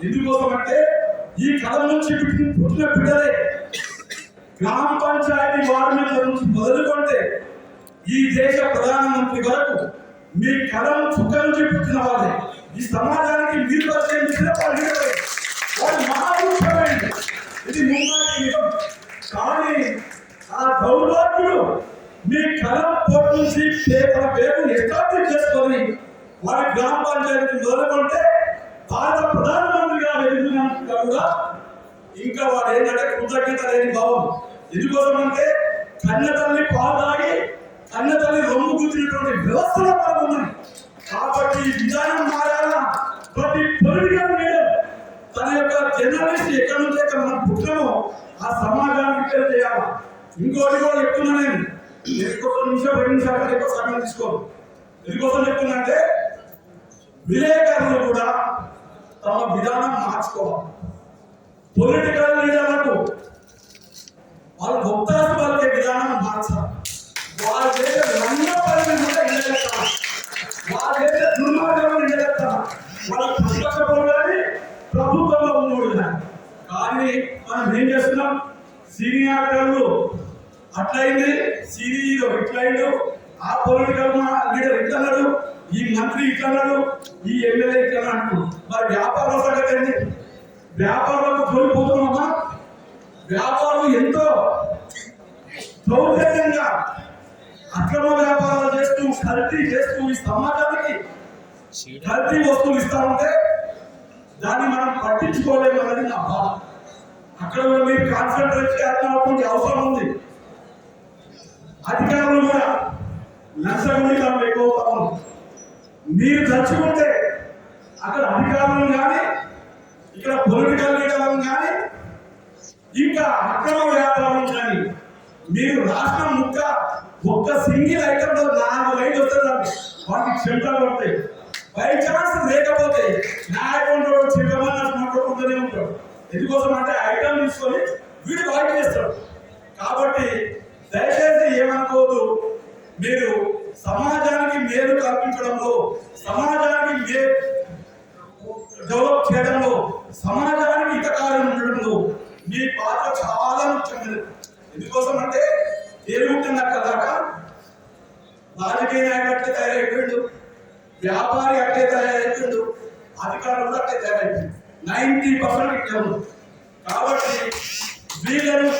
ఎందుకోసం అంటే ఈ కళ నుంచి పుట్టిన బిడ్డలే గ్రామ పంచాయతీ వార్డు మెంబర్ నుంచి మొదలుకొంటే ఈ దేశ ప్రధానమంత్రి వరకు మీ కళం చుక్క నుంచి పుట్టిన వాళ్ళే. ఈ సమాజానికి మీరు పరిచయం చేసిన వాళ్ళు మహాముఖ్యమైనది. ఇది ముమ్మాటి నిజం. కానీ ఆ దౌర్భాగ్యుడు మీ కళం పోటీ నుంచి పేపర్ పేరు ఎస్టాబ్లిష్ చేసుకొని వారి గ్రామ పంచాయతీ మొదలుకొంటే భారత ప్రధానమంత్రిగా వెళ్తున్నట్టుగా కూడా ఇంకా వాడు ఏంటంటే కృతజ్ఞత లేని భావం. ఎందుకోసం అంటే కన్న తల్లి పాలు తాగి కన్న తల్లి రొమ్ము కూర్చున్నటువంటి వ్యవస్థలో మనం ఉన్నాయి. కాబట్టి ఈ విధానం మారాలా. ప్రతి పొలిటికల్ లీడర్ తన యొక్క జర్నలిస్ట్ ఎక్కడి నుంచి ఎక్కడ మనం పుట్టినామో ఆ సమాజానికి తెలియజేయాలి. ఇంకోటి కూడా చెప్తున్నా నేను ఎక్కువ నిమిషం 2 నిమిషాలు ఎక్కువ సమయం తీసుకోను. ఎందుకోసం చెప్తున్నా అంటే విలేకరులు కూడా తమ విధానం మార్చుకోవాలి. పొలిటికల్ లీడర్లకు వాళ్ళు భక్తాసు పలికే విధానం మార్చాలి. వాళ్ళు చేసే రంగ పని కూడా ఇండగెత్తాలి. వాళ్ళు చేసే దుర్మార్గం ఇండగెత్తాలి. వాళ్ళ ప్రతిపక్షం కానీ ప్రభుత్వంలో ఉన్నోడు కానీ. కానీ మనం ఏం చేస్తున్నాం? సీనియర్లు అట్లయింది, సీనియర్ ఇట్లయిండు, ఆ పొలిటికల్ లీడర్ ఇట్లన్నాడు, ఈ మంత్రి ఇట్లన్నాడు, ఈ ఎమ్మెల్యే ఇట్లా అంటున్నాడు. మరి వ్యాపారం సంగతి ఏంటి? వ్యాపారాలకు కోల్పోతున్నామా? వ్యాపారులు ఎంతో సౌకర్యంగా అక్రమ వ్యాపారాలు చేస్తూ కల్తీ చేస్తూ ఈ సమాజానికి కల్తీ వస్తువులు ఇస్తా ఉంటే దాన్ని మనం పట్టించుకోలేము అనేది నా బాధ. అక్కడ మీరు కాన్సన్ట్రేట్ చేయాల్సినటువంటి అవసరం ఉంది. అధికారులు కూడా లంచగొండితనం ఎక్కువ ఉంది. మీరు తలుచుకుంటే అక్కడ అధికారులను కానీ ఇక్కడ పొలిటికల్ లీడర్లను కానీ ఇంకా అక్రమ వ్యాపారం కానీ మీరు రాష్ట్రం ఒక్క సింగిల్ ఐటమ్ 4 లైట్లు వస్తుంది, వాటికి క్షంటాలు పడతాయి. బై ఛాన్స్ లేకపోతే నా అకౌంట్ చెక్కమని ఉంటాడు. ఎందుకోసం అంటే ఐటమ్ తీసుకొని వీడు వాయిట్ చేస్తాడు. కాబట్టి దయచేసి ఏమనుకోవద్దు. మీరు సమాజానికి మేలు కల్పించడంలో, సమాజానికి డెవలప్ చేయడంలో, సమాజానికి హితకారం ఉండడంలో మీ పాత్ర చాలా ముఖ్యమైనది. ఎందుకోసం అంటే ఏముంటుంది అక్కదాకా రాజకీయ నాయకుడు అట్లే తయారైపోయాడు, వ్యాపారి అట్లే తయారైపోయాడు, అధికారులు కూడా అట్లే తయారైపోయాడు. 90% ఇట్లా ఉంది. కాబట్టి వీళ్ళను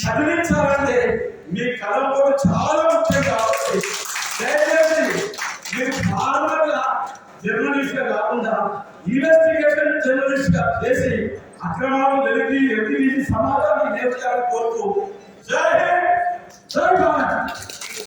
చదివించాలంటే మీ కళం కూడా చాలా ముఖ్యం. కాబట్టి దయచేసి మీరు ఫార్మల్గా జర్నలిస్ట్ గా కాకుండా ఇన్వెస్టిగేషన్ జర్నలిస్ట్ గా చేసి అక్రమాలు వెలికి సమాజాన్ని నేర్చాలని కోరుతూ జై